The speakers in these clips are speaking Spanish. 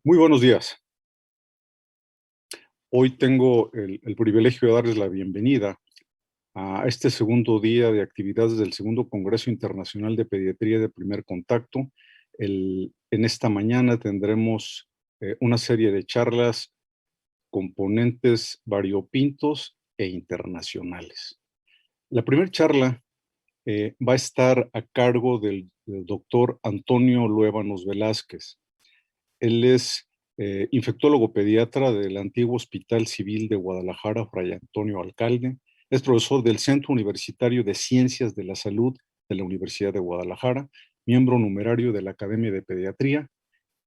Muy buenos días. Hoy tengo el privilegio de darles la bienvenida a este segundo día de actividades del segundo Congreso Internacional de Pediatría de Primer Contacto. En esta mañana tendremos una serie de charlas con ponentes variopintos e internacionales. La primera charla va a estar a cargo del doctor Antonio Luébanos Velázquez. Él es infectólogo pediatra del antiguo Hospital Civil de Guadalajara, Fray Antonio Alcalde. Es profesor del Centro Universitario de Ciencias de la Salud de la Universidad de Guadalajara, miembro numerario de la Academia de Pediatría.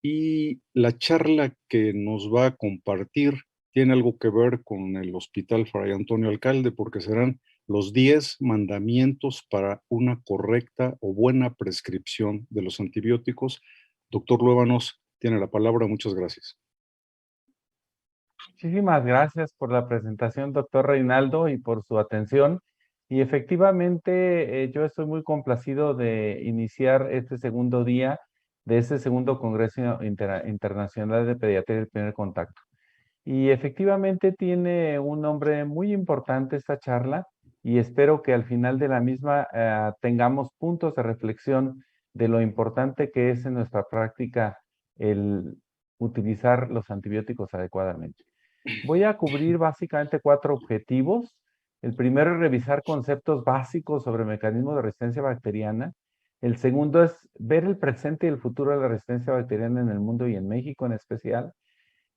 Y la charla que nos va a compartir tiene algo que ver con el Hospital Fray Antonio Alcalde, porque serán los 10 mandamientos para una correcta o buena prescripción de los antibióticos. Doctor Luébanos, tiene la palabra. Muchas gracias. Muchísimas gracias por la presentación, doctor Reinaldo, y por su atención. Y efectivamente, yo estoy muy complacido de iniciar este segundo día de este segundo Congreso Internacional de Pediatría del Primer Contacto. Y efectivamente tiene un nombre muy importante esta charla y espero que al final de la misma tengamos puntos de reflexión de lo importante que es en nuestra práctica el utilizar los antibióticos adecuadamente. Voy a cubrir básicamente 4 objetivos. El primero es revisar conceptos básicos sobre mecanismos de resistencia bacteriana. El segundo es ver el presente y el futuro de la resistencia bacteriana en el mundo y en México en especial.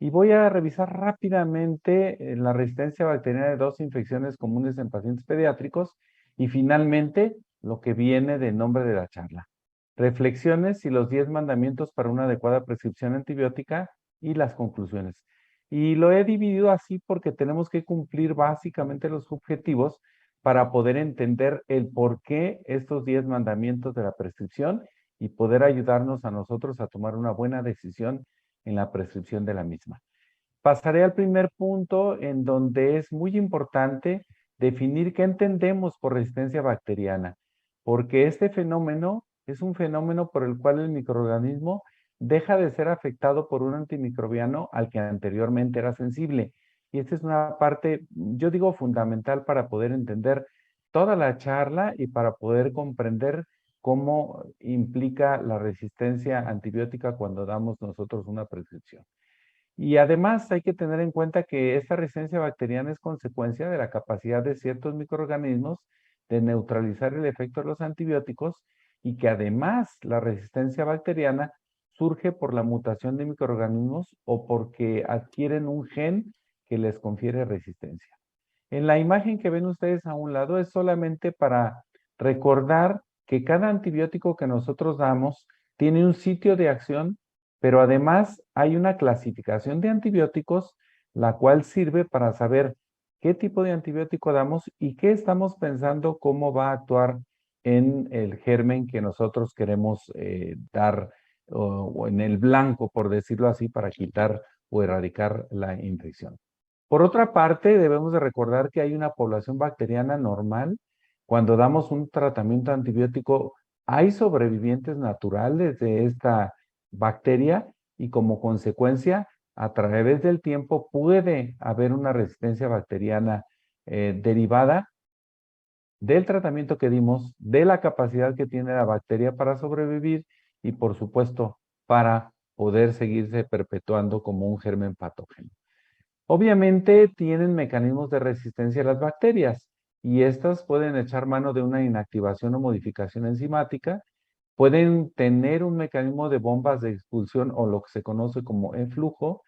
Y voy a revisar rápidamente la resistencia bacteriana de 2 infecciones comunes en pacientes pediátricos. Y finalmente, lo que viene del nombre de la charla. Reflexiones y los 10 mandamientos para una adecuada prescripción antibiótica y las conclusiones. Y lo he dividido así porque tenemos que cumplir básicamente los objetivos para poder entender el por qué estos 10 mandamientos de la prescripción y poder ayudarnos a nosotros a tomar una buena decisión en la prescripción de la misma. Pasaré al primer punto en donde es muy importante definir qué entendemos por resistencia bacteriana, porque este fenómeno es un fenómeno por el cual el microorganismo deja de ser afectado por un antimicrobiano al que anteriormente era sensible. Y esta es una parte, yo digo, fundamental para poder entender toda la charla y para poder comprender cómo implica la resistencia antibiótica cuando damos nosotros una prescripción. Y además hay que tener en cuenta que esta resistencia bacteriana es consecuencia de la capacidad de ciertos microorganismos de neutralizar el efecto de los antibióticos y que además la resistencia bacteriana surge por la mutación de microorganismos o porque adquieren un gen que les confiere resistencia. En la imagen que ven ustedes a un lado es solamente para recordar que cada antibiótico que nosotros damos tiene un sitio de acción, pero además hay una clasificación de antibióticos, la cual sirve para saber qué tipo de antibiótico damos y qué estamos pensando cómo va a actuar en el germen que nosotros queremos dar o en el blanco, por decirlo así, para quitar o erradicar la infección. Por otra parte, debemos de recordar que hay una población bacteriana normal. Cuando damos un tratamiento antibiótico, hay sobrevivientes naturales de esta bacteria y como consecuencia, a través del tiempo puede haber una resistencia bacteriana derivada del tratamiento que dimos, de la capacidad que tiene la bacteria para sobrevivir y, por supuesto, para poder seguirse perpetuando como un germen patógeno. Obviamente tienen mecanismos de resistencia a las bacterias y estas pueden echar mano de una inactivación o modificación enzimática, pueden tener un mecanismo de bombas de expulsión o lo que se conoce como eflujo,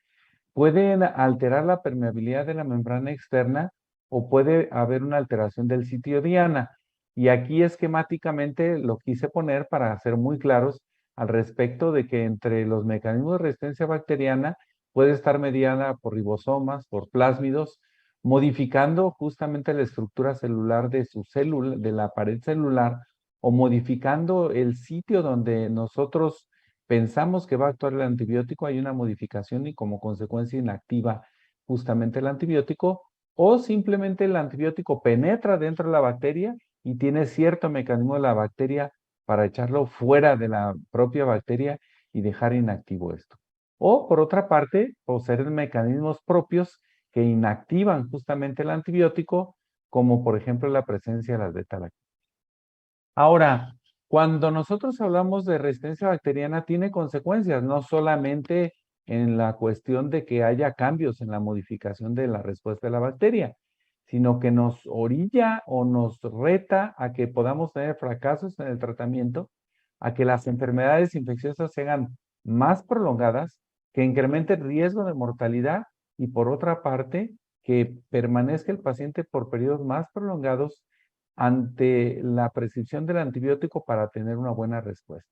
pueden alterar la permeabilidad de la membrana externa o puede haber una alteración del sitio diana. Y aquí esquemáticamente lo quise poner para ser muy claros al respecto de que entre los mecanismos de resistencia bacteriana puede estar mediada por ribosomas, por plásmidos, modificando justamente la estructura celular de su célula, de la pared celular, o modificando el sitio donde nosotros pensamos que va a actuar el antibiótico, hay una modificación y como consecuencia inactiva justamente el antibiótico, o simplemente el antibiótico penetra dentro de la bacteria y tiene cierto mecanismo de la bacteria para echarlo fuera de la propia bacteria y dejar inactivo esto. o por otra parte, poseen mecanismos propios que inactivan justamente el antibiótico, como por ejemplo la presencia de las beta-lactamas. Ahora, cuando nosotros hablamos de resistencia bacteriana, tiene consecuencias, no solamente en la cuestión de que haya cambios en la modificación de la respuesta de la bacteria, sino que nos orilla o nos reta a que podamos tener fracasos en el tratamiento, a que las enfermedades infecciosas sean más prolongadas, que incremente el riesgo de mortalidad y por otra parte, que permanezca el paciente por periodos más prolongados ante la prescripción del antibiótico para tener una buena respuesta.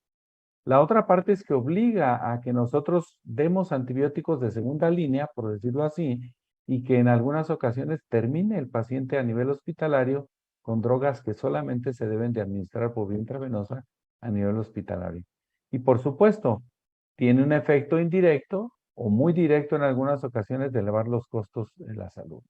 La otra parte es que obliga a que nosotros demos antibióticos de segunda línea, por decirlo así, y que en algunas ocasiones termine el paciente a nivel hospitalario con drogas que solamente se deben de administrar por vía intravenosa a nivel hospitalario. Y por supuesto, tiene un efecto indirecto o muy directo en algunas ocasiones de elevar los costos de la salud.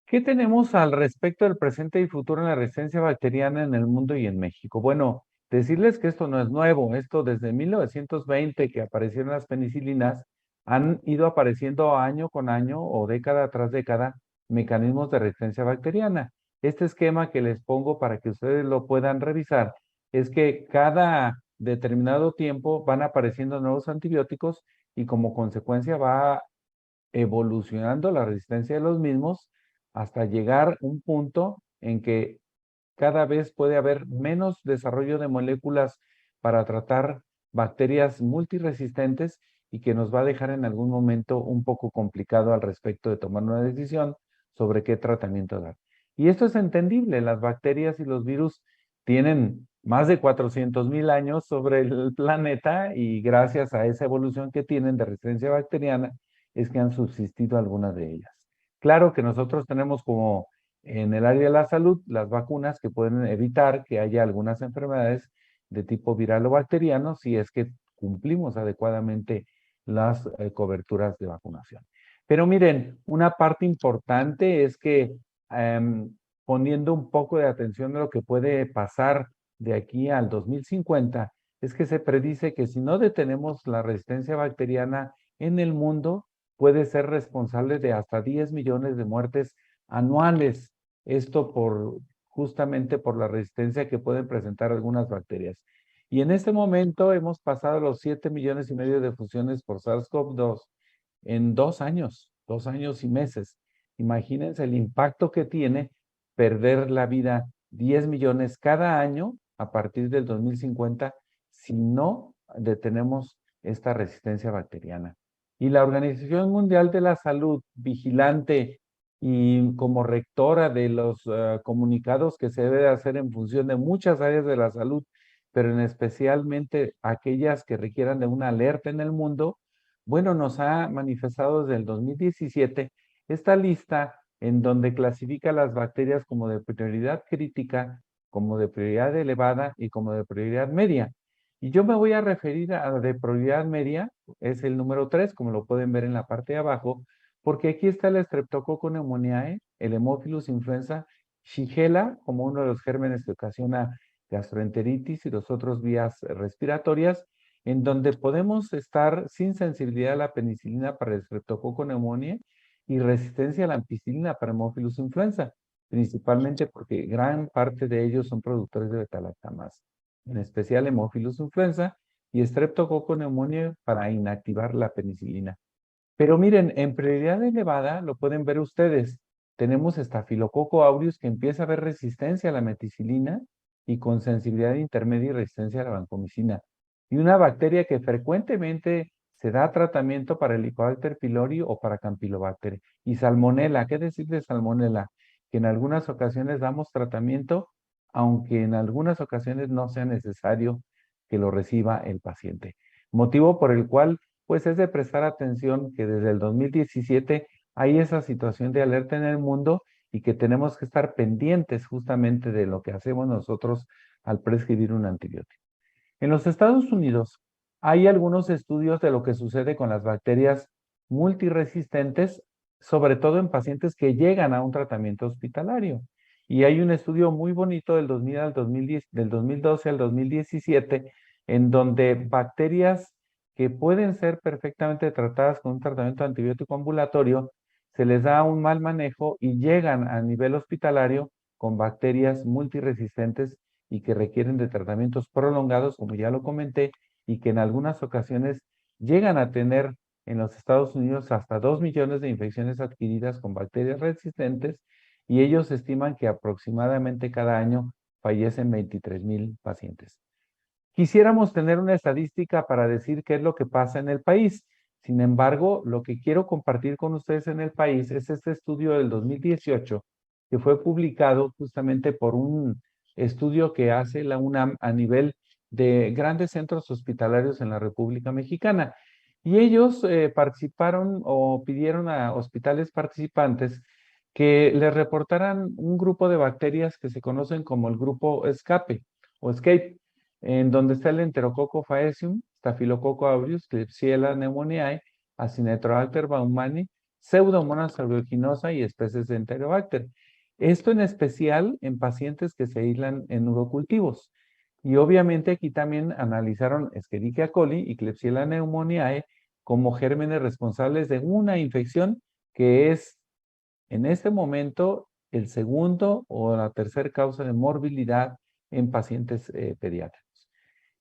¿Qué tenemos al respecto del presente y futuro en la resistencia bacteriana en el mundo y en México? Bueno, decirles que esto no es nuevo. Esto desde 1920 que aparecieron las penicilinas, han ido apareciendo año con año o década tras década mecanismos de resistencia bacteriana. Este esquema que les pongo para que ustedes lo puedan revisar es que cada determinado tiempo van apareciendo nuevos antibióticos y como consecuencia va evolucionando la resistencia de los mismos hasta llegar a un punto en que cada vez puede haber menos desarrollo de moléculas para tratar bacterias multiresistentes y que nos va a dejar en algún momento un poco complicado al respecto de tomar una decisión sobre qué tratamiento dar. Y esto es entendible, las bacterias y los virus tienen más de 400,000 años sobre el planeta y gracias a esa evolución que tienen de resistencia bacteriana es que han subsistido algunas de ellas. Claro que nosotros tenemos como en el área de la salud las vacunas que pueden evitar que haya algunas enfermedades de tipo viral o bacteriano si es que cumplimos adecuadamente las coberturas de vacunación. Pero miren, una parte importante es que poniendo un poco de atención a lo que puede pasar de aquí al 2050, es que se predice que si no detenemos la resistencia bacteriana en el mundo, puede ser responsable de hasta 10 millones de muertes anuales. Esto justamente por la resistencia que pueden presentar algunas bacterias. Y en este momento hemos pasado los 7,5 millones de fusiones por SARS-CoV-2 en 2 años y meses. Imagínense el impacto que tiene perder la vida 10 millones cada año a partir del 2050 si no detenemos esta resistencia bacteriana. Y la Organización Mundial de la Salud, vigilante y como rectora de los comunicados que se debe hacer en función de muchas áreas de la salud, pero en especialmente aquellas que requieran de una alerta en el mundo, bueno, nos ha manifestado desde el 2017 esta lista en donde clasifica las bacterias como de prioridad crítica, como de prioridad elevada y como de prioridad media. Y yo me voy a referir a la de prioridad media, es el número 3, como lo pueden ver en la parte de abajo, porque aquí está el Streptococcus pneumoniae, el Haemophilus influenza, Shigella, como uno de los gérmenes que ocasiona gastroenteritis y los otros vías respiratorias, en donde podemos estar sin sensibilidad a la penicilina para el Streptococcus pneumoniae y resistencia a la ampicilina para Haemophilus influenza, principalmente porque gran parte de ellos son productores de beta-lactamasa, en especial Haemophilus influenza y Streptococcus pneumoniae para inactivar la penicilina. Pero miren, en prioridad elevada, lo pueden ver ustedes, tenemos Staphylococcus aureus que empieza a haber resistencia a la meticilina y con sensibilidad intermedia y resistencia a la vancomicina. Y una bacteria que frecuentemente se da tratamiento para Helicobacter pylori o para Campylobacter. Y Salmonella, ¿qué decir de Salmonella? Que en algunas ocasiones damos tratamiento, aunque en algunas ocasiones no sea necesario que lo reciba el paciente. Motivo por el cual pues es de prestar atención que desde el 2017 hay esa situación de alerta en el mundo y que tenemos que estar pendientes justamente de lo que hacemos nosotros al prescribir un antibiótico. En los Estados Unidos hay algunos estudios de lo que sucede con las bacterias multiresistentes, sobre todo en pacientes que llegan a un tratamiento hospitalario. Y hay un estudio muy bonito del 2000 al 2010, del 2012 al 2017, en donde bacterias que pueden ser perfectamente tratadas con un tratamiento antibiótico ambulatorio, se les da un mal manejo y llegan a nivel hospitalario con bacterias multiresistentes y que requieren de tratamientos prolongados, como ya lo comenté, y que en algunas ocasiones llegan a tener en los Estados Unidos hasta 2 millones de infecciones adquiridas con bacterias resistentes, y ellos estiman que aproximadamente cada año fallecen 23,000 pacientes. Quisiéramos tener una estadística para decir qué es lo que pasa en el país. Sin embargo, lo que quiero compartir con ustedes en el país es este estudio del 2018 que fue publicado justamente por un estudio que hace la UNAM a nivel de grandes centros hospitalarios en la República Mexicana. Y ellos participaron o pidieron a hospitales participantes que les reportaran un grupo de bacterias que se conocen como el grupo escape o escape, en donde está el Enterococo faecium, Staphylococcus aureus, Klebsiella pneumoniae, Acinetobacter baumannii, Pseudomonas aeruginosa y especies de Enterobacter. Esto en especial en pacientes que se aíslan en urocultivos. Y obviamente aquí también analizaron Escherichia coli y Klebsiella pneumoniae como gérmenes responsables de una infección que es en este momento el segundo o la tercera causa de morbilidad en pacientes pediátricos.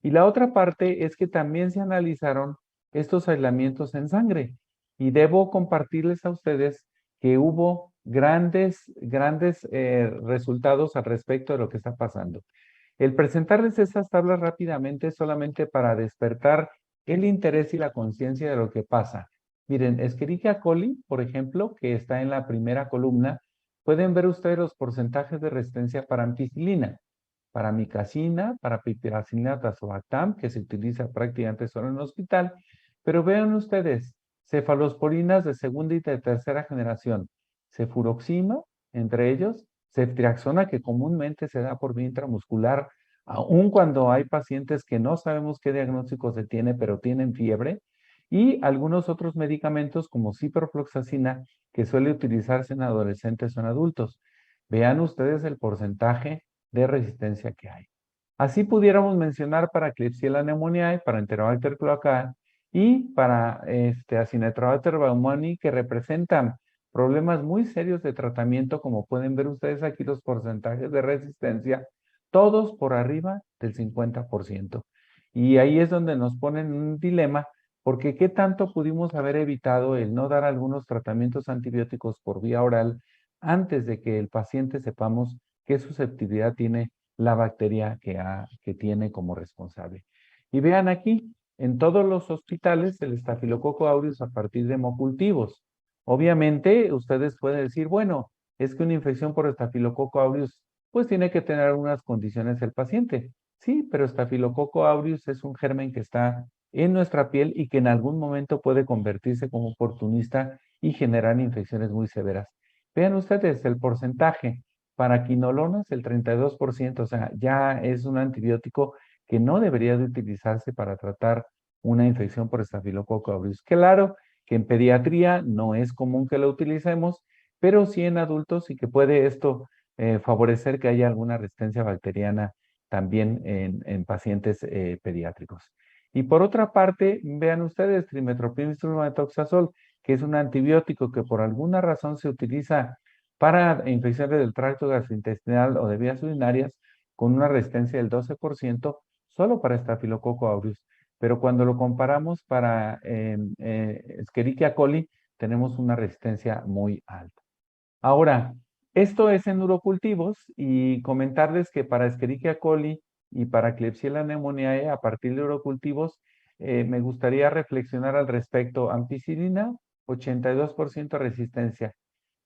Y la otra parte es que también se analizaron estos aislamientos en sangre. Y debo compartirles a ustedes que hubo grandes resultados al respecto de lo que está pasando. El presentarles estas tablas rápidamente es solamente para despertar el interés y la conciencia de lo que pasa. Miren, Escherichia coli, por ejemplo, que está en la primera columna, pueden ver ustedes los porcentajes de resistencia para ampicilina, para micacina, para piperacilina tazobactam, que se utiliza prácticamente solo en el hospital. Pero vean ustedes, cefalosporinas de segunda y de tercera generación, cefuroxima, entre ellos, ceftriaxona, que comúnmente se da por vía intramuscular, aun cuando hay pacientes que no sabemos qué diagnóstico se tiene, pero tienen fiebre, y algunos otros medicamentos como ciprofloxacina, que suele utilizarse en adolescentes o en adultos. Vean ustedes el porcentaje de resistencia que hay. Así pudiéramos mencionar para Klebsiella pneumoniae, para Enterobacter cloacae y para Acinetobacter baumannii, que representan problemas muy serios de tratamiento, como pueden ver ustedes aquí los porcentajes de resistencia, todos por arriba del 50%. Y ahí es donde nos ponen un dilema, porque ¿qué tanto pudimos haber evitado el no dar algunos tratamientos antibióticos por vía oral antes de que el paciente sepamos qué susceptibilidad tiene la bacteria que tiene como responsable? Y vean aquí, en todos los hospitales, el Staphylococcus aureus a partir de hemocultivos. Obviamente, ustedes pueden decir, bueno, es que una infección por Staphylococcus aureus, pues tiene que tener algunas condiciones el paciente. Sí, pero Staphylococcus aureus es un germen que está en nuestra piel y que en algún momento puede convertirse como oportunista y generar infecciones muy severas. Vean ustedes el porcentaje. Para quinolonas, el 32%, o sea, ya es un antibiótico que no debería de utilizarse para tratar una infección por Staphylococcus aureus. Claro que en pediatría no es común que lo utilicemos, pero sí en adultos y que puede esto favorecer que haya alguna resistencia bacteriana también en pacientes pediátricos. Y por otra parte, vean ustedes, trimethoprim sulfonatoxazol, que es un antibiótico que por alguna razón se utiliza para infecciones del tracto gastrointestinal o de vías urinarias con una resistencia del 12% solo para Staphylococcus aureus. Pero cuando lo comparamos para Escherichia coli, tenemos una resistencia muy alta. Ahora, esto es en urocultivos y comentarles que para Escherichia coli y para Klebsiella pneumoniae, a partir de urocultivos, me gustaría reflexionar al respecto. Ampicilina, 82% resistencia.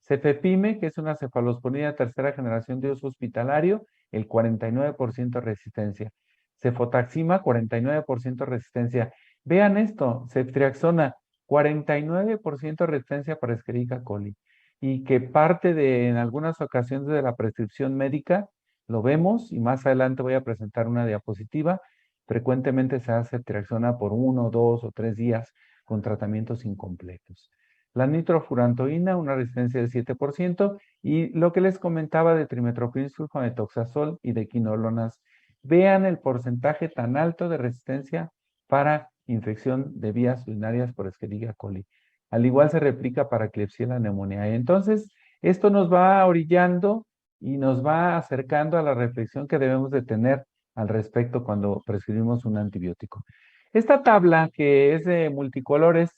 Cefepime, que es una cefalosporina de tercera generación de uso hospitalario, el 49% resistencia. Cefotaxima, 49% resistencia. Vean esto, ceftriaxona, 49% resistencia para Escherichia coli. Y que parte de, en algunas ocasiones, de la prescripción médica, lo vemos, y más adelante voy a presentar una diapositiva, frecuentemente se hace ceftriaxona por 1, 2 o 3 días con tratamientos incompletos. La nitrofurantoína, una resistencia del 7%, y lo que les comentaba de trimethoprim sulfonetoxazol y de quinolonas. Vean el porcentaje tan alto de resistencia para infección de vías urinarias por Escherichia coli. Al igual se replica para Klebsiella pneumoniae. Entonces, esto nos va orillando y nos va acercando a la reflexión que debemos de tener al respecto cuando prescribimos un antibiótico. Esta tabla, que es de multicolores,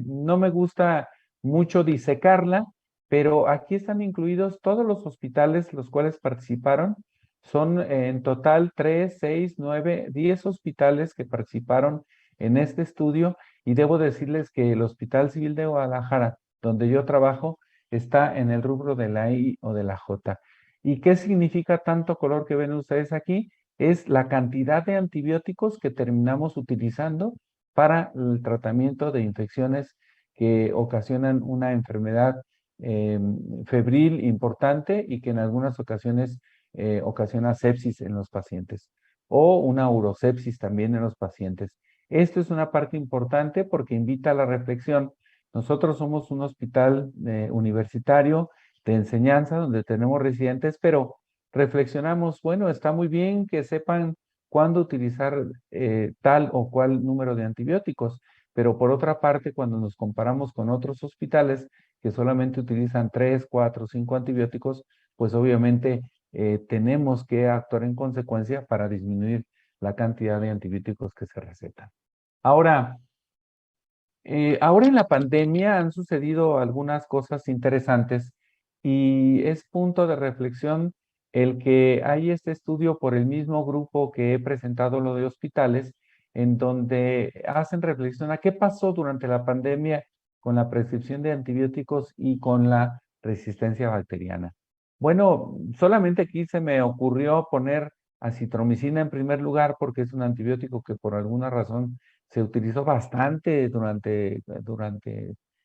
no me gusta mucho disecarla, pero aquí están incluidos todos los hospitales los cuales participaron. Son en total 3, 6, 9, 10 hospitales que participaron en este estudio, y debo decirles que el Hospital Civil de Guadalajara, donde yo trabajo, está en el rubro de la I o de la J. ¿Y qué significa tanto color que ven ustedes aquí? Es la cantidad de antibióticos que terminamos utilizando para el tratamiento de infecciones que ocasionan una enfermedad febril importante y que en algunas ocasiones ocasiona sepsis en los pacientes o una urosepsis también en los pacientes. Esto es una parte importante porque invita a la reflexión. Nosotros somos un hospital universitario de enseñanza donde tenemos residentes, pero reflexionamos, bueno, está muy bien que sepan cuándo utilizar tal o cual número de antibióticos, pero por otra parte, cuando nos comparamos con otros hospitales que solamente utilizan 3, 4, 5 antibióticos, pues obviamente tenemos que actuar en consecuencia para disminuir la cantidad de antibióticos que se recetan. Ahora, ahora en la pandemia han sucedido algunas cosas interesantes y es punto de reflexión el que hay este estudio por el mismo grupo que he presentado, lo de hospitales, en donde hacen reflexión a qué pasó durante la pandemia con la prescripción de antibióticos y con la resistencia bacteriana. Bueno, solamente aquí se me ocurrió poner acitromicina en primer lugar porque es un antibiótico que por alguna razón se utilizó bastante durante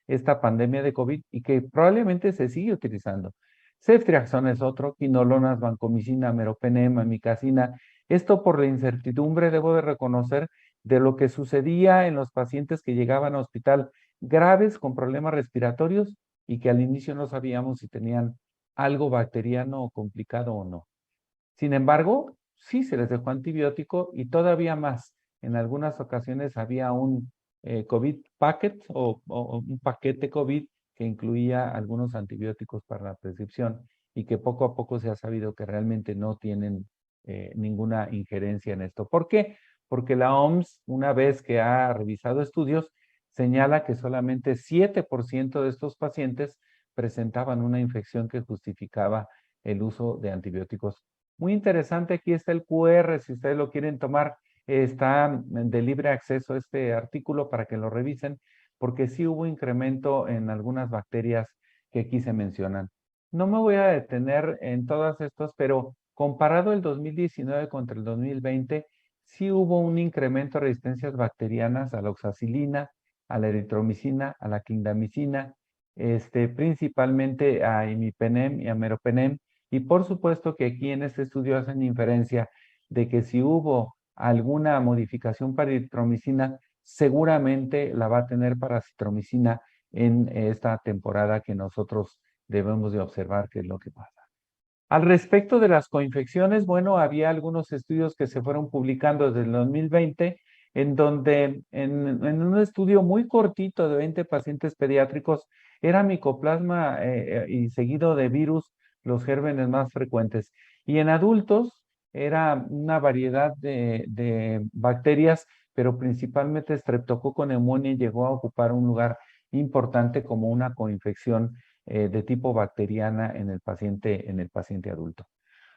esta pandemia de COVID y que probablemente se sigue utilizando. Ceftriaxona es otro, quinolonas, vancomicina, meropenem, amicacina. Esto por la incertidumbre, debo de reconocer, de lo que sucedía en los pacientes que llegaban al hospital graves con problemas respiratorios y que al inicio no sabíamos si tenían algo bacteriano o complicado o no. Sin embargo, sí se les dejó antibiótico y todavía más. En algunas ocasiones había un COVID packet o un paquete COVID que incluía algunos antibióticos para la prescripción y que poco a poco se ha sabido que realmente no tienen ninguna injerencia en esto. ¿Por qué? Porque la OMS, una vez que ha revisado estudios, señala que solamente 7% de estos pacientes presentaban una infección que justificaba el uso de antibióticos. Muy interesante, aquí está el QR, si ustedes lo quieren tomar, está de libre acceso este artículo para que lo revisen, porque sí hubo incremento en algunas bacterias que aquí se mencionan. No me voy a detener en todas estas, pero comparado el 2019 contra el 2020, sí hubo un incremento de resistencias bacterianas a la oxacilina, a la eritromicina, a la clindamicina, principalmente a imipenem y a meropenem. Y por supuesto que aquí en este estudio hacen inferencia de que si hubo alguna modificación para eritromicina, seguramente la va a tener para citromicina en esta temporada que nosotros debemos de observar qué es lo que pasa. Al respecto de las coinfecciones, bueno, había algunos estudios que se fueron publicando desde el 2020, en donde en un estudio muy cortito de 20 pacientes pediátricos, era micoplasma y seguido de virus los gérmenes más frecuentes. Y en adultos era una variedad de bacterias, pero principalmente Streptococcus pneumoniae llegó a ocupar un lugar importante como una coinfección de tipo bacteriana en el paciente adulto.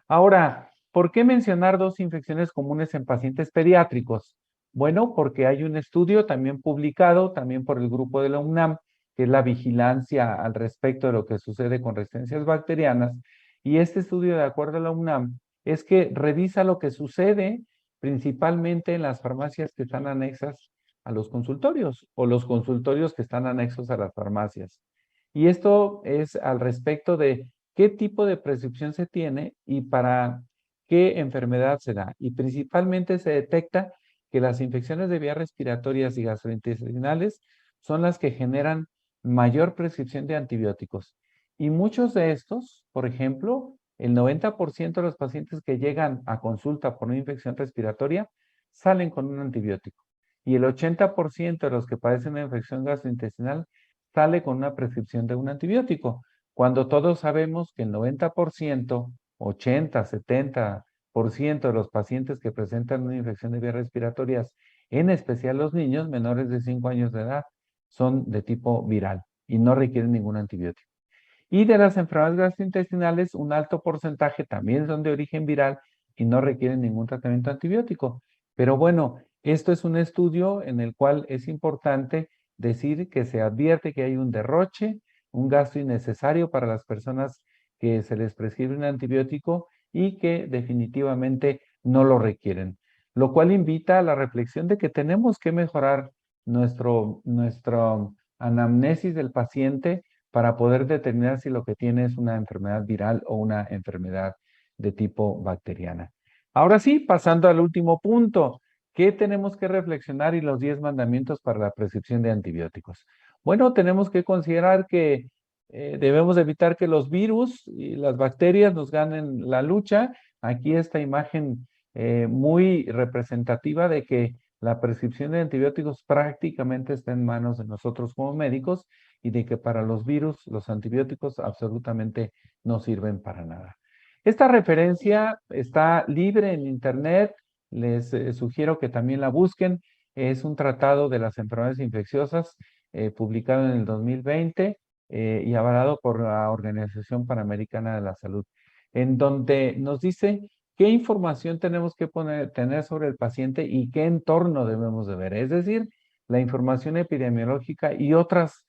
Ahora, ¿por qué mencionar dos infecciones comunes en pacientes pediátricos? Bueno, porque hay un estudio también publicado, también por el grupo de la UNAM, que es la vigilancia al respecto de lo que sucede con resistencias bacterianas. Y este estudio, de acuerdo a la UNAM, es que revisa lo que sucede principalmente en las farmacias que están anexas a los consultorios o los consultorios que están anexos a las farmacias. Y esto es al respecto de qué tipo de prescripción se tiene y para qué enfermedad se da. Y principalmente se detecta que las infecciones de vías respiratorias y gastrointestinales son las que generan mayor prescripción de antibióticos. Y muchos de estos, por ejemplo, el 90% de los pacientes que llegan a consulta por una infección respiratoria salen con un antibiótico. y el 80% de los que padecen una infección gastrointestinal sale con una prescripción de un antibiótico, cuando todos sabemos que el 90%, 80, 70% de los pacientes que presentan una infección de vías respiratorias, en especial los niños menores de 5 años de edad, son de tipo viral y no requieren ningún antibiótico. Y de las enfermedades gastrointestinales, un alto porcentaje también son de origen viral y no requieren ningún tratamiento antibiótico. Pero bueno, esto es un estudio en el cual es importante decir que se advierte que hay un derroche, un gasto innecesario para las personas que se les prescribe un antibiótico y que definitivamente no lo requieren. Lo cual invita a la reflexión de que tenemos que mejorar nuestra anamnesis del paciente para poder determinar si lo que tiene es una enfermedad viral o una enfermedad de tipo bacteriana. Ahora sí, pasando al último punto, ¿qué tenemos que reflexionar y los 10 mandamientos para la prescripción de antibióticos? Bueno, tenemos que considerar que debemos evitar que los virus y las bacterias nos ganen la lucha. Aquí esta imagen muy representativa de que la prescripción de antibióticos prácticamente está en manos de nosotros como médicos y de que para los virus los antibióticos absolutamente no sirven para nada. Esta referencia está libre en internet, les sugiero que también la busquen. Es un tratado de las enfermedades infecciosas publicado en el 2020 y avalado por la Organización Panamericana de la Salud, en donde nos dice qué información tenemos que tener sobre el paciente y qué entorno debemos de ver. Es decir, la información epidemiológica y otras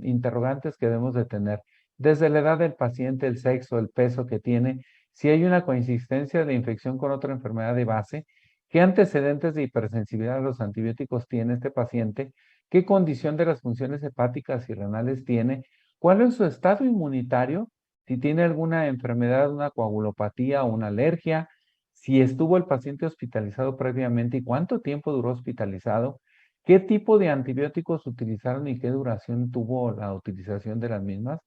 interrogantes que debemos de tener. Desde la edad del paciente, el sexo, el peso que tiene, si hay una coincidencia de infección con otra enfermedad de base, qué antecedentes de hipersensibilidad a los antibióticos tiene este paciente, qué condición de las funciones hepáticas y renales tiene, cuál es su estado inmunitario, si tiene alguna enfermedad, una coagulopatía o una alergia, si estuvo el paciente hospitalizado previamente y cuánto tiempo duró hospitalizado, qué tipo de antibióticos utilizaron y qué duración tuvo la utilización de las mismas.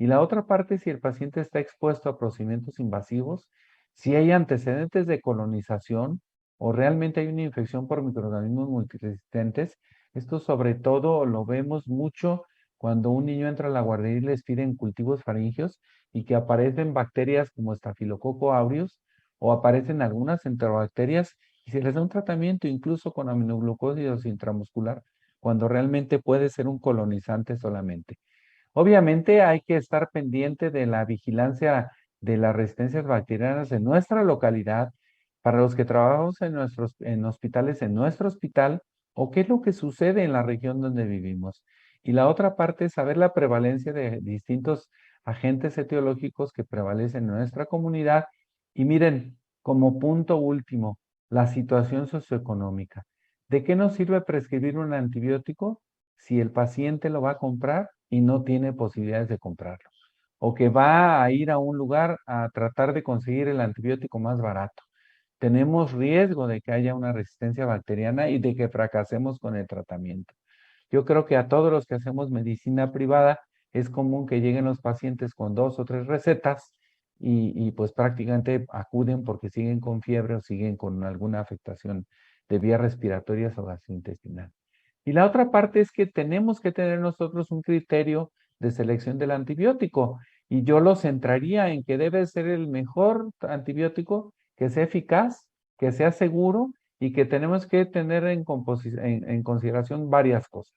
Y la otra parte, si el paciente está expuesto a procedimientos invasivos, si hay antecedentes de colonización o realmente hay una infección por microorganismos multiresistentes. Esto sobre todo lo vemos mucho cuando un niño entra a la guardería y les piden cultivos faringios y que aparecen bacterias como Staphylococcus aureus o aparecen algunas enterobacterias y se les da un tratamiento incluso con aminoglucósidos intramuscular cuando realmente puede ser un colonizante solamente. Obviamente hay que estar pendiente de la vigilancia de las resistencias bacterianas en nuestra localidad, para los que trabajamos en hospitales, en nuestro hospital, o qué es lo que sucede en la región donde vivimos. Y la otra parte es saber la prevalencia de distintos agentes etiológicos que prevalecen en nuestra comunidad. Y miren, como punto último, la situación socioeconómica. ¿De qué nos sirve prescribir un antibiótico si el paciente lo va a comprar y no tiene posibilidades de comprarlo? O que va a ir a un lugar a tratar de conseguir el antibiótico más barato. Tenemos riesgo de que haya una resistencia bacteriana y de que fracasemos con el tratamiento. Yo creo que a todos los que hacemos medicina privada es común que lleguen los pacientes con 2 o 3 recetas y pues prácticamente acuden porque siguen con fiebre o siguen con alguna afectación de vías respiratorias o gastrointestinal. Y la otra parte es que tenemos que tener nosotros un criterio de selección del antibiótico y yo lo centraría en que debe ser el mejor antibiótico, que sea eficaz, que sea seguro y que tenemos que tener en consideración varias cosas.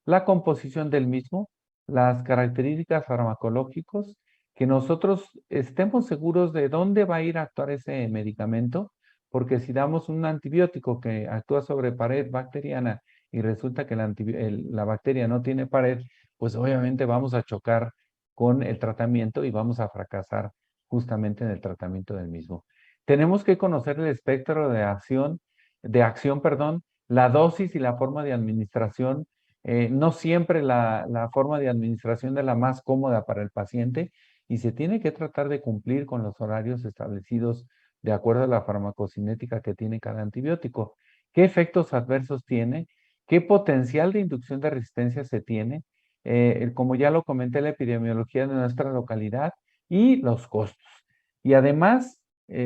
La composición del mismo, las características farmacológicas, que nosotros estemos seguros de dónde va a ir a actuar ese medicamento, porque si damos un antibiótico que actúa sobre pared bacteriana y resulta que la bacteria no tiene pared, pues obviamente vamos a chocar con el tratamiento y vamos a fracasar justamente en el tratamiento del mismo. Tenemos que conocer el espectro de acción, perdón, la dosis y la forma de administración. No siempre la forma de administración es la más cómoda para el paciente y se tiene que tratar de cumplir con los horarios establecidos de acuerdo a la farmacocinética que tiene cada antibiótico. ¿Qué efectos adversos tiene? ¿Qué potencial de inducción de resistencia se tiene? Como ya lo comenté, la epidemiología de nuestra localidad y los costos. Y además,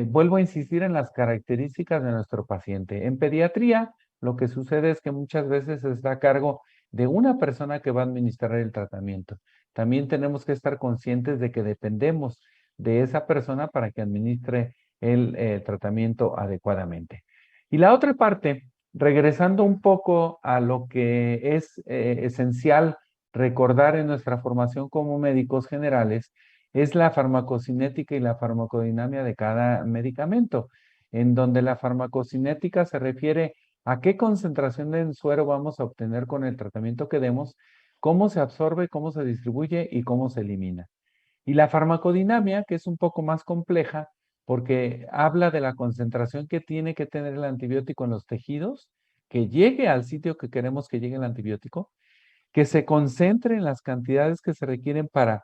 vuelvo a insistir en las características de nuestro paciente. En pediatría, lo que sucede es que muchas veces está a cargo de una persona que va a administrar el tratamiento. También tenemos que estar conscientes de que dependemos de esa persona para que administre el tratamiento adecuadamente. Y la otra parte, regresando un poco a lo que es esencial recordar en nuestra formación como médicos generales, es la farmacocinética y la farmacodinamia de cada medicamento, en donde la farmacocinética se refiere a qué concentración de suero vamos a obtener con el tratamiento que demos, cómo se absorbe, cómo se distribuye y cómo se elimina. Y la farmacodinamia, que es un poco más compleja, porque habla de la concentración que tiene que tener el antibiótico en los tejidos, que llegue al sitio que queremos que llegue el antibiótico, que se concentre en las cantidades que se requieren para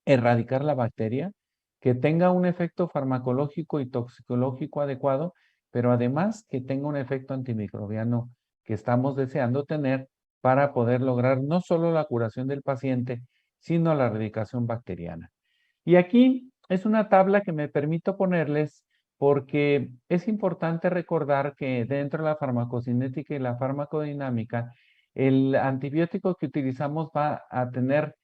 erradicar la bacteria, que tenga un efecto farmacológico y toxicológico adecuado, pero además que tenga un efecto antimicrobiano que estamos deseando tener para poder lograr no solo la curación del paciente, sino la erradicación bacteriana. Y aquí es una tabla que me permito ponerles porque es importante recordar que dentro de la farmacocinética y la farmacodinámica, el antibiótico que utilizamos va a tener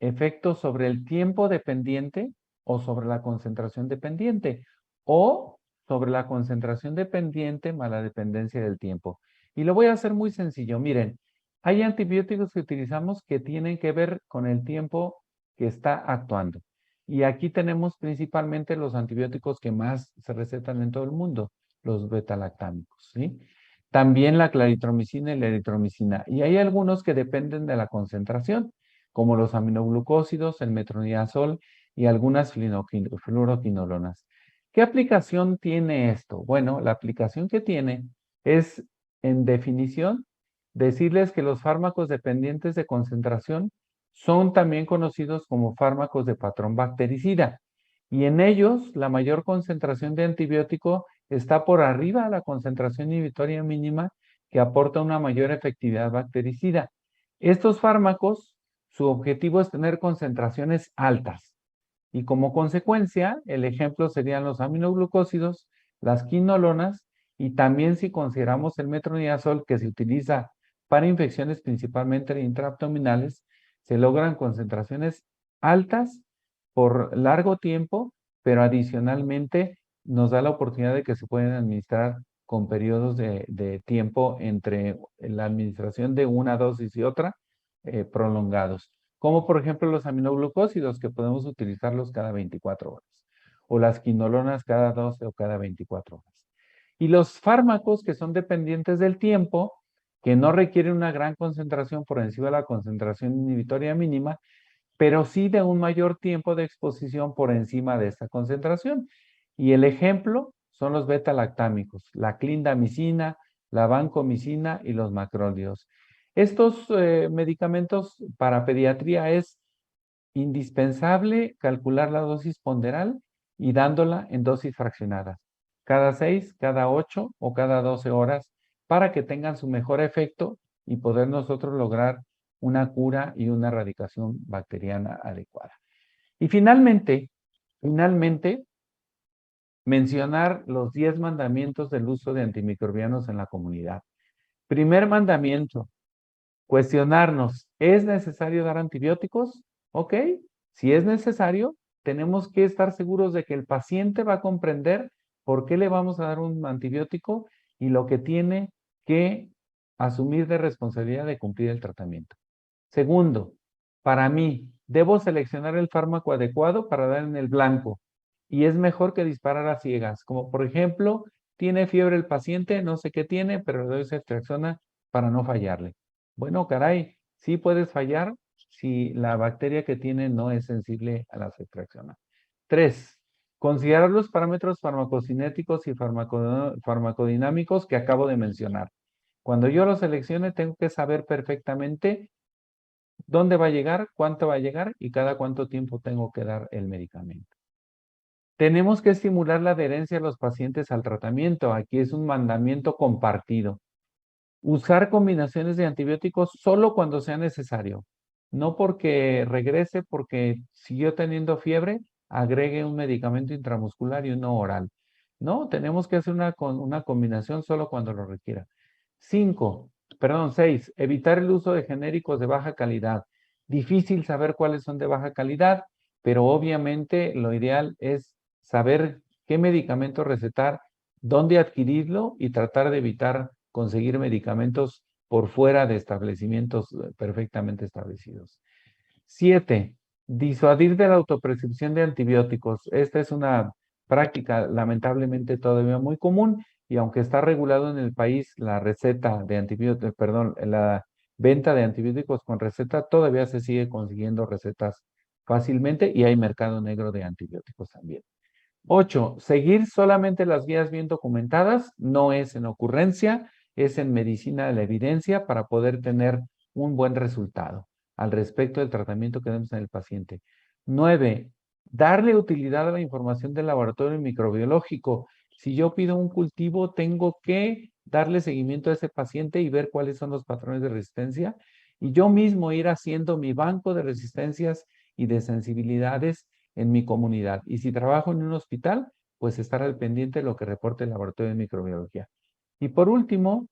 efectos sobre el tiempo dependiente o sobre la concentración dependiente o sobre la concentración dependiente más la dependencia del tiempo. Y lo voy a hacer muy sencillo. Miren, hay antibióticos que utilizamos que tienen que ver con el tiempo que está actuando. Y aquí tenemos principalmente los antibióticos que más se recetan en todo el mundo, los betalactámicos, ¿sí? También la claritromicina y la eritromicina. Y hay algunos que dependen de la concentración, como los aminoglucósidos, el metronidazol y algunas fluoroquinolonas. ¿Qué aplicación tiene esto? Bueno, la aplicación que tiene es, en definición, decirles que los fármacos dependientes de concentración son también conocidos como fármacos de patrón bactericida. Y en ellos, la mayor concentración de antibiótico está por arriba de la concentración inhibitoria mínima que aporta una mayor efectividad bactericida. Estos fármacos, su objetivo es tener concentraciones altas. Y como consecuencia, el ejemplo serían los aminoglucósidos, las quinolonas y también si consideramos el metronidazol que se utiliza para infecciones principalmente intraabdominales, se logran concentraciones altas por largo tiempo, pero adicionalmente nos da la oportunidad de que se pueden administrar con periodos de tiempo entre la administración de una dosis y otra prolongados, como por ejemplo los aminoglucósidos que podemos utilizarlos cada 24 horas, o las quinolonas cada 12 o cada 24 horas. Y los fármacos que son dependientes del tiempo, que no requieren una gran concentración por encima de la concentración inhibitoria mínima, pero sí de un mayor tiempo de exposición por encima de esta concentración. Y el ejemplo son los beta-lactámicos, la clindamicina, la vancomicina y los macrólidos. Estos medicamentos para pediatría es indispensable calcular la dosis ponderal y dándola en dosis fraccionadas, cada 6, cada 8 o cada 12 horas para que tengan su mejor efecto y poder nosotros lograr una cura y una erradicación bacteriana adecuada. Y finalmente, mencionar los 10 mandamientos del uso de antimicrobianos en la comunidad. Primer mandamiento, cuestionarnos, ¿es necesario dar antibióticos? Ok, si es necesario, tenemos que estar seguros de que el paciente va a comprender por qué le vamos a dar un antibiótico y lo que tiene que asumir de responsabilidad de cumplir el tratamiento. Segundo, para mí, debo seleccionar el fármaco adecuado para dar en el blanco y es mejor que disparar a ciegas, como por ejemplo, tiene fiebre el paciente, no sé qué tiene, pero le doy ceftriaxona para no fallarle. Bueno, caray, sí puedes fallar si la bacteria que tiene no es sensible a la ceftriaxona. 3. Considerar los parámetros farmacocinéticos y farmacodinámicos que acabo de mencionar. Cuando yo los seleccione, tengo que saber perfectamente dónde va a llegar, cuánto va a llegar y cada cuánto tiempo tengo que dar el medicamento. Tenemos que estimular la adherencia de los pacientes al tratamiento. Aquí es un mandamiento compartido. Usar combinaciones de antibióticos solo cuando sea necesario. No porque regrese, porque siguió teniendo fiebre, agregue un medicamento intramuscular y uno oral. No, tenemos que hacer una combinación solo cuando lo requiera. 6, evitar el uso de genéricos de baja calidad. Difícil saber cuáles son de baja calidad, pero obviamente lo ideal es saber qué medicamento recetar, dónde adquirirlo y tratar de evitar conseguir medicamentos por fuera de establecimientos perfectamente establecidos. 7, disuadir de la autoprescripción de antibióticos. Esta es una práctica lamentablemente todavía muy común y aunque está regulado en el país la receta de antibióticos, perdón, la venta de antibióticos con receta, todavía se sigue consiguiendo recetas fácilmente y hay mercado negro de antibióticos también. 8, seguir solamente las guías bien documentadas, no es en ocurrencia, es en medicina de la evidencia para poder tener un buen resultado al respecto del tratamiento que demos en el paciente. 9, darle utilidad a la información del laboratorio microbiológico. Si yo pido un cultivo, tengo que darle seguimiento a ese paciente y ver cuáles son los patrones de resistencia y yo mismo ir haciendo mi banco de resistencias y de sensibilidades en mi comunidad. Y si trabajo en un hospital, pues estar al pendiente de lo que reporte el laboratorio de microbiología. Y por último,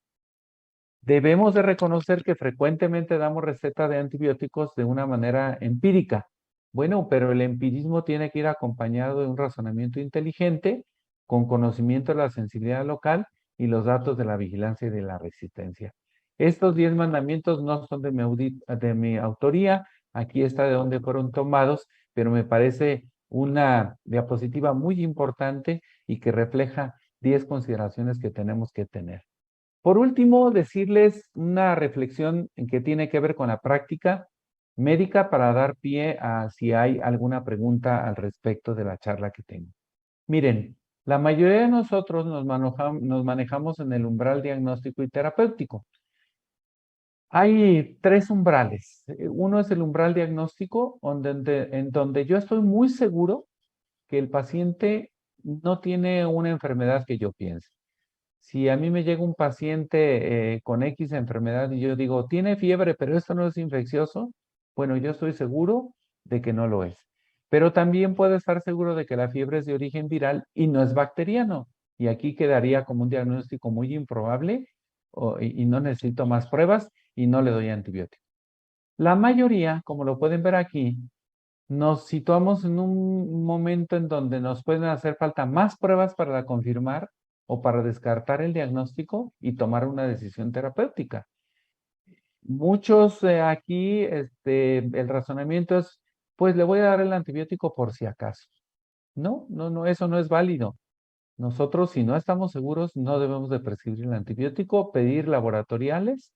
debemos de reconocer que frecuentemente damos receta de antibióticos de una manera empírica. Bueno, pero el empirismo tiene que ir acompañado de un razonamiento inteligente, con conocimiento de la sensibilidad local y los datos de la vigilancia y de la resistencia. Estos 10 mandamientos no son de mi autoría, aquí está de dónde fueron tomados, pero me parece una diapositiva muy importante y que refleja 10 consideraciones que tenemos que tener. Por último, decirles una reflexión que tiene que ver con la práctica médica para dar pie a si hay alguna pregunta al respecto de la charla que tengo. Miren, la mayoría de nosotros nos manejamos en el umbral diagnóstico y terapéutico. Hay 3 umbrales. Uno es el umbral diagnóstico, en donde yo estoy muy seguro que el paciente no tiene una enfermedad que yo piense. Si a mí me llega un paciente con X enfermedad y yo digo, tiene fiebre, pero esto no es infeccioso, bueno, yo estoy seguro de que no lo es. Pero también puedo estar seguro de que la fiebre es de origen viral y no es bacteriano. Y aquí quedaría como un diagnóstico muy improbable y no necesito más pruebas y no le doy antibiótico. La mayoría, como lo pueden ver aquí, nos situamos en un momento en donde nos pueden hacer falta más pruebas para confirmar o para descartar el diagnóstico y tomar una decisión terapéutica. Muchos aquí, el razonamiento es, pues le voy a dar el antibiótico por si acaso. No, no, no, eso no es válido. Nosotros, si no estamos seguros, no debemos de prescribir el antibiótico, pedir laboratoriales,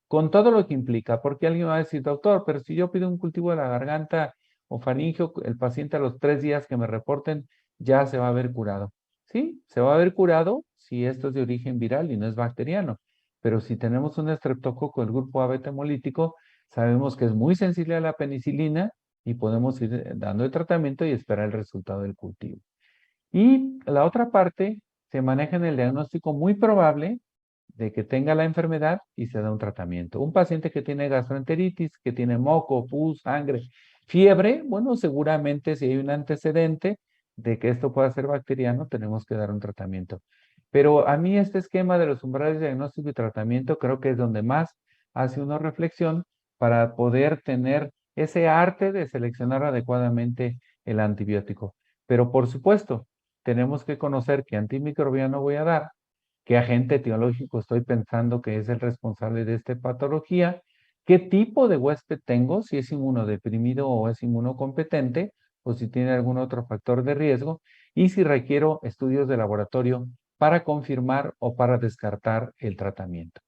con todo lo que implica, porque alguien va a decir, doctor, pero si yo pido un cultivo de la garganta o faringio, el paciente a los 3 días que me reporten ya se va a ver curado. Sí, se va a ver curado si esto es de origen viral y no es bacteriano, pero si tenemos un estreptococo del grupo A beta hemolítico, sabemos que es muy sensible a la penicilina y podemos ir dando el tratamiento y esperar el resultado del cultivo. Y la otra parte se maneja en el diagnóstico muy probable de que tenga la enfermedad y se da un tratamiento. Un paciente que tiene gastroenteritis, que tiene moco, pus, sangre, fiebre, bueno, seguramente si hay un antecedente de que esto pueda ser bacteriano, tenemos que dar un tratamiento. Pero a mí este esquema de los umbrales de diagnóstico y tratamiento creo que es donde más hace una reflexión para poder tener ese arte de seleccionar adecuadamente el antibiótico. Pero por supuesto, tenemos que conocer qué antimicrobiano voy a dar, qué agente etiológico estoy pensando que es el responsable de esta patología, qué tipo de huésped tengo, si es inmunodeprimido o es inmunocompetente, o si tiene algún otro factor de riesgo, y si requiero estudios de laboratorio para confirmar o para descartar el tratamiento.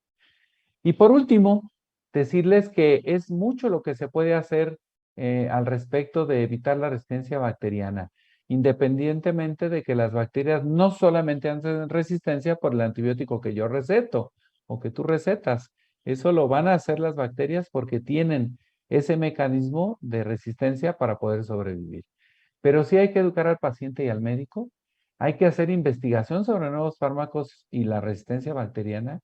Y por último, decirles que es mucho lo que se puede hacer al respecto de evitar la resistencia bacteriana, independientemente de que las bacterias no solamente hacen resistencia por el antibiótico que yo receto o que tú recetas, eso lo van a hacer las bacterias porque tienen ese mecanismo de resistencia para poder sobrevivir. Pero sí hay que educar al paciente y al médico, hay que hacer investigación sobre nuevos fármacos y la resistencia bacteriana.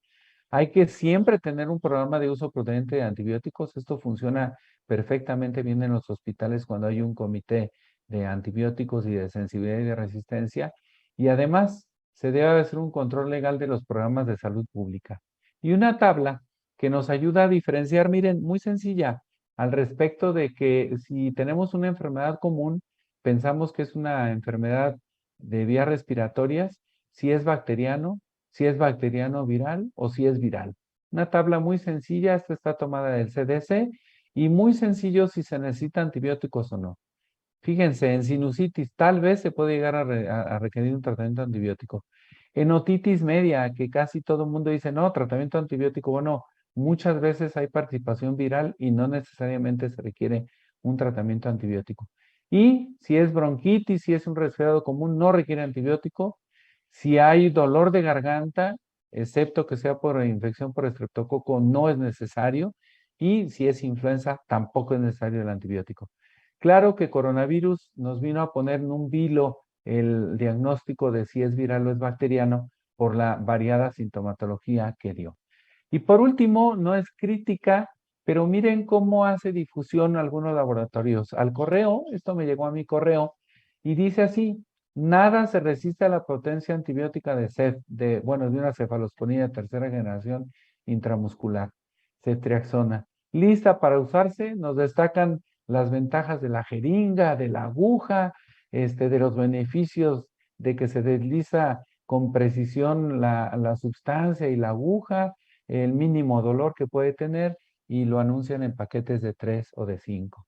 Hay que siempre tener un programa de uso prudente de antibióticos. Esto funciona perfectamente bien en los hospitales cuando hay un comité de antibióticos y de sensibilidad y de resistencia. Y además, se debe hacer un control legal de los programas de salud pública. y una tabla que nos ayuda a diferenciar, miren, muy sencilla, al respecto de que si tenemos una enfermedad común, pensamos que es una enfermedad de vías respiratorias, si es bacteriano viral o si es viral. Una tabla muy sencilla, esta está tomada del CDC y muy sencillo si se necesita antibióticos o no. Fíjense, en sinusitis tal vez se puede llegar a requerir un tratamiento antibiótico. En otitis media, que casi todo el mundo dice, no, tratamiento antibiótico, bueno, muchas veces hay participación viral y no necesariamente se requiere un tratamiento antibiótico. Y si es bronquitis, si es un resfriado común, no requiere antibiótico. Si hay dolor de garganta, excepto que sea por infección por estreptococo, no es necesario. Y si es influenza, tampoco es necesario el antibiótico. Claro que coronavirus nos vino a poner en un vilo el diagnóstico de si es viral o es bacteriano por la variada sintomatología que dio. Y por último, no es crítica, pero miren cómo hace difusión algunos laboratorios. Al correo, esto me llegó a mi correo, y dice así, nada se resiste a la potencia antibiótica de una cefalosporina de tercera generación intramuscular, ceftriaxona. Lista para usarse, nos destacan las ventajas de la jeringa, de la aguja, de los beneficios de que se desliza con precisión la sustancia y la aguja, el mínimo dolor que puede tener y lo anuncian en paquetes de 3 o de 5.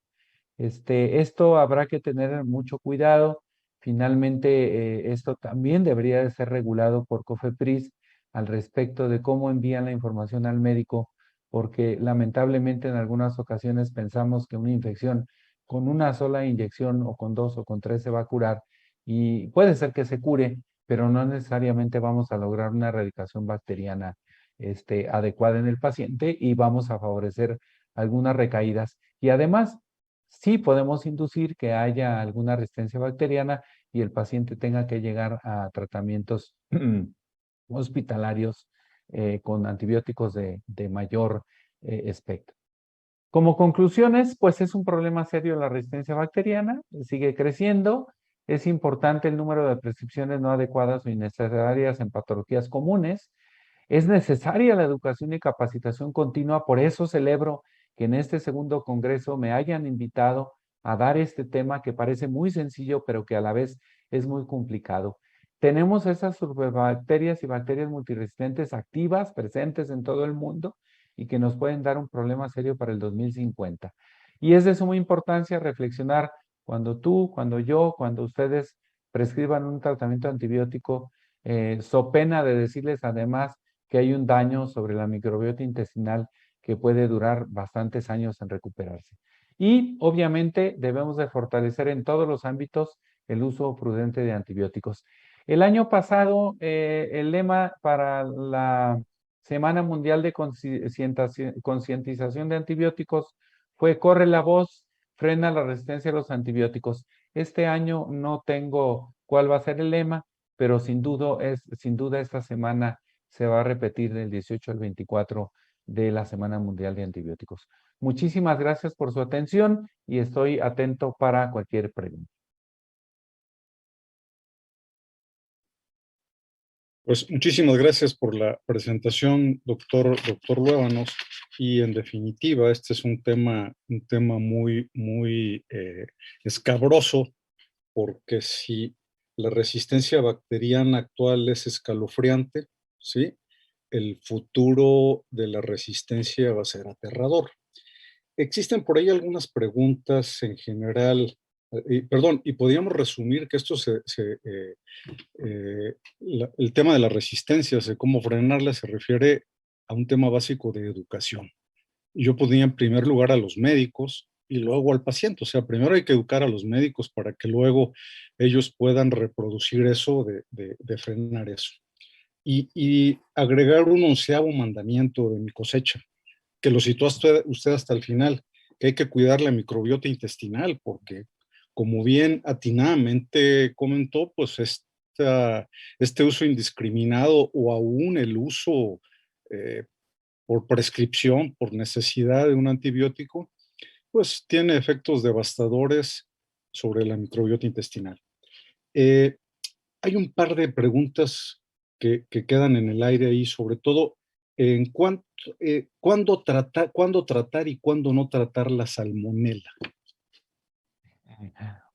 Esto habrá que tener mucho cuidado. Finalmente, esto también debería de ser regulado por COFEPRIS al respecto de cómo envían la información al médico, porque lamentablemente en algunas ocasiones pensamos que una infección con una sola inyección o con dos o con tres se va a curar y puede ser que se cure, pero no necesariamente vamos a lograr una erradicación bacteriana adecuada en el paciente y vamos a favorecer algunas recaídas. Y además, sí podemos inducir que haya alguna resistencia bacteriana y el paciente tenga que llegar a tratamientos hospitalarios con antibióticos de mayor espectro. Como conclusiones, pues es un problema serio la resistencia bacteriana, sigue creciendo, es importante el número de prescripciones no adecuadas o innecesarias en patologías comunes, es necesaria la educación y capacitación continua, por eso celebro que en este segundo congreso me hayan invitado a dar este tema que parece muy sencillo, pero que a la vez es muy complicado. Tenemos esas superbacterias y bacterias multiresistentes activas, presentes en todo el mundo y que nos pueden dar un problema serio para el 2050. Y es de suma importancia reflexionar cuando tú, cuando yo, cuando ustedes prescriban un tratamiento antibiótico, so pena de decirles además que hay un daño sobre la microbiota intestinal que puede durar bastantes años en recuperarse. Y obviamente debemos de fortalecer en todos los ámbitos el uso prudente de antibióticos. El año pasado, el lema para la Semana Mundial de Concientización de Antibióticos fue corre la voz, frena la resistencia a los antibióticos. Este año no tengo cuál va a ser el lema, pero sin duda esta semana se va a repetir del 18 al 24 de la Semana Mundial de Antibióticos. Muchísimas gracias por su atención y estoy atento para cualquier pregunta. Pues muchísimas gracias por la presentación, doctor Luébanos. Y en definitiva, este es un tema muy, muy escabroso, porque si la resistencia bacteriana actual es escalofriante, ¿sí? El futuro de la resistencia va a ser aterrador. Existen por ahí algunas preguntas en general, perdón, y podríamos resumir que esto el tema de la resistencia, de cómo frenarla, se refiere a un tema básico de educación. Yo pondría en primer lugar a los médicos y luego al paciente. O sea, primero hay que educar a los médicos para que luego ellos puedan reproducir eso, de frenar eso. Y agregar un onceavo mandamiento de mi cosecha, que lo citó usted hasta el final, que hay que cuidar la microbiota intestinal, porque como bien atinadamente comentó, pues este uso indiscriminado o aún el uso eh, por prescripción, por necesidad de un antibiótico, pues tiene efectos devastadores sobre la microbiota intestinal. Eh, Hay un par de preguntas que quedan en el aire ahí, sobre todo en cuanto, cuándo tratar y cuándo no tratar la salmonela.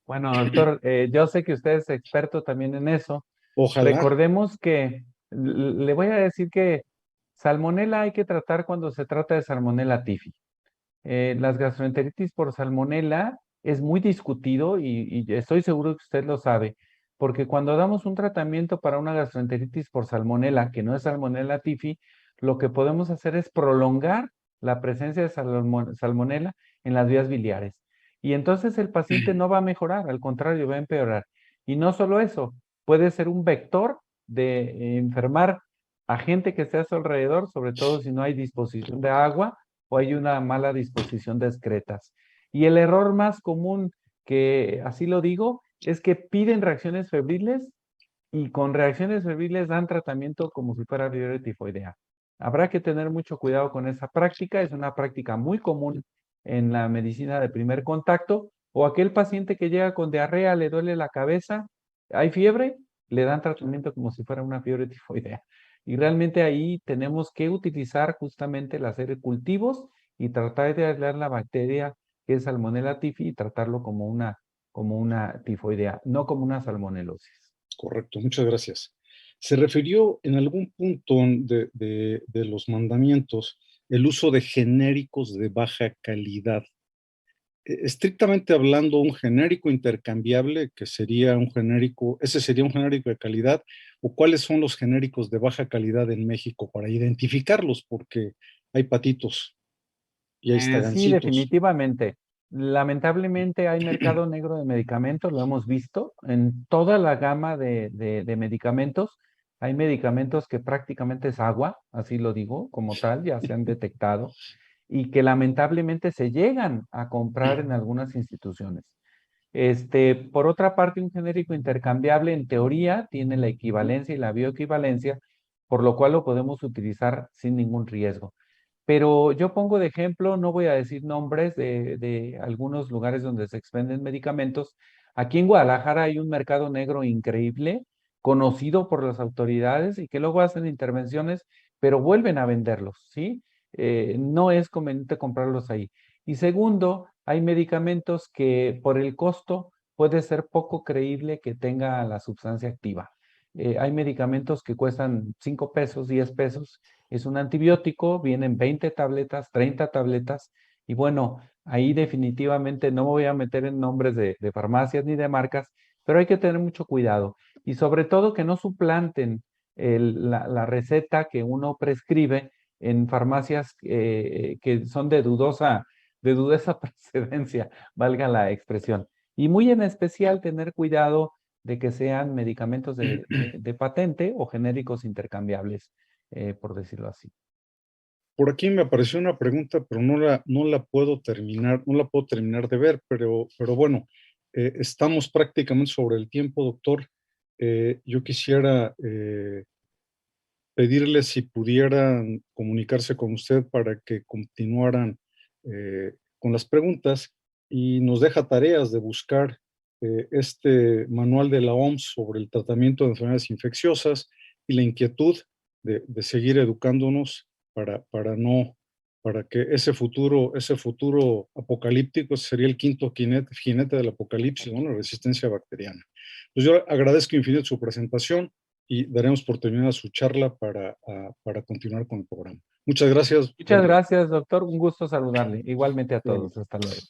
Bueno, doctor, yo sé que usted es experto también en eso. Ojalá. Recordemos que le voy a decir que salmonela hay que tratar cuando se trata de salmonela tifi. Las gastroenteritis por salmonela es muy discutido y estoy seguro que usted lo sabe, porque cuando damos un tratamiento para una gastroenteritis por salmonela, que no es salmonela tifi, lo que podemos hacer es prolongar la presencia de salmonela en las vías biliares. Y entonces el paciente no va a mejorar, al contrario, va a empeorar. Y no solo eso, puede ser un vector de enfermar a gente que esté a su alrededor, sobre todo si no hay disposición de agua o hay una mala disposición de excretas. Y el error más común, que así lo digo, es que piden reacciones febriles y con reacciones febriles dan tratamiento como si fuera fiebre tifoidea. Habrá que tener mucho cuidado con esa práctica, es una práctica muy común en la medicina de primer contacto, o aquel paciente que llega con diarrea, le duele la cabeza, hay fiebre, le dan tratamiento como si fuera una fiebre tifoidea. Y realmente ahí tenemos que utilizar justamente la serie de cultivos y tratar de aislar la bacteria que es Salmonella typhi y tratarlo como una tifoidea, no como una salmonelosis. Correcto, muchas gracias. Se refirió en algún punto de los mandamientos el uso de genéricos de baja calidad. Estrictamente hablando, un genérico intercambiable, que sería un genérico, ese sería un genérico de calidad, o cuáles son los genéricos de baja calidad en México para identificarlos, porque hay patitos y hay Sí, estagancitos. definitivamente. Lamentablemente hay mercado negro de medicamentos, lo hemos visto en toda la gama de medicamentos. Hay medicamentos que prácticamente es agua, así lo digo, como tal, ya se han detectado, y que lamentablemente se llegan a comprar en algunas instituciones. Por otra parte, un genérico intercambiable en teoría tiene la equivalencia y la bioequivalencia, por lo cual lo podemos utilizar sin ningún riesgo. Pero yo pongo de ejemplo, no voy a decir nombres de algunos lugares donde se expenden medicamentos. Aquí en Guadalajara hay un mercado negro increíble, conocido por las autoridades y que luego hacen intervenciones, pero vuelven a venderlos, ¿sí? No es conveniente comprarlos ahí. Y segundo, hay medicamentos que por el costo puede ser poco creíble que tenga la sustancia activa. Hay medicamentos que cuestan 5 pesos, 10 pesos, es un antibiótico, vienen 20 tabletas, 30 tabletas, y bueno, ahí definitivamente no me voy a meter en nombres de farmacias ni de marcas, pero hay que tener mucho cuidado y sobre todo que no suplanten la receta que uno prescribe en farmacias que son de dudosa procedencia, valga la expresión. Y muy en especial tener cuidado de que sean medicamentos de patente o genéricos intercambiables, por decirlo así. Por aquí me apareció una pregunta, pero no la puedo terminar, no la puedo terminar de ver, pero bueno, estamos prácticamente sobre el tiempo, doctor. Yo quisiera pedirle si pudieran comunicarse con usted para que continuaran con las preguntas y nos deja tareas de buscar este manual de la OMS sobre el tratamiento de enfermedades infecciosas y la inquietud de seguir educándonos para no, para que ese futuro apocalíptico, ese sería el quinto jinete del apocalipsis, ¿no? La resistencia bacteriana. Pues yo agradezco infinito su presentación y daremos por terminada su charla para continuar con el programa. Muchas gracias, buen Muchas día. gracias, doctor. Un gusto saludarle. Igualmente a todos. Igualmente. Hasta luego.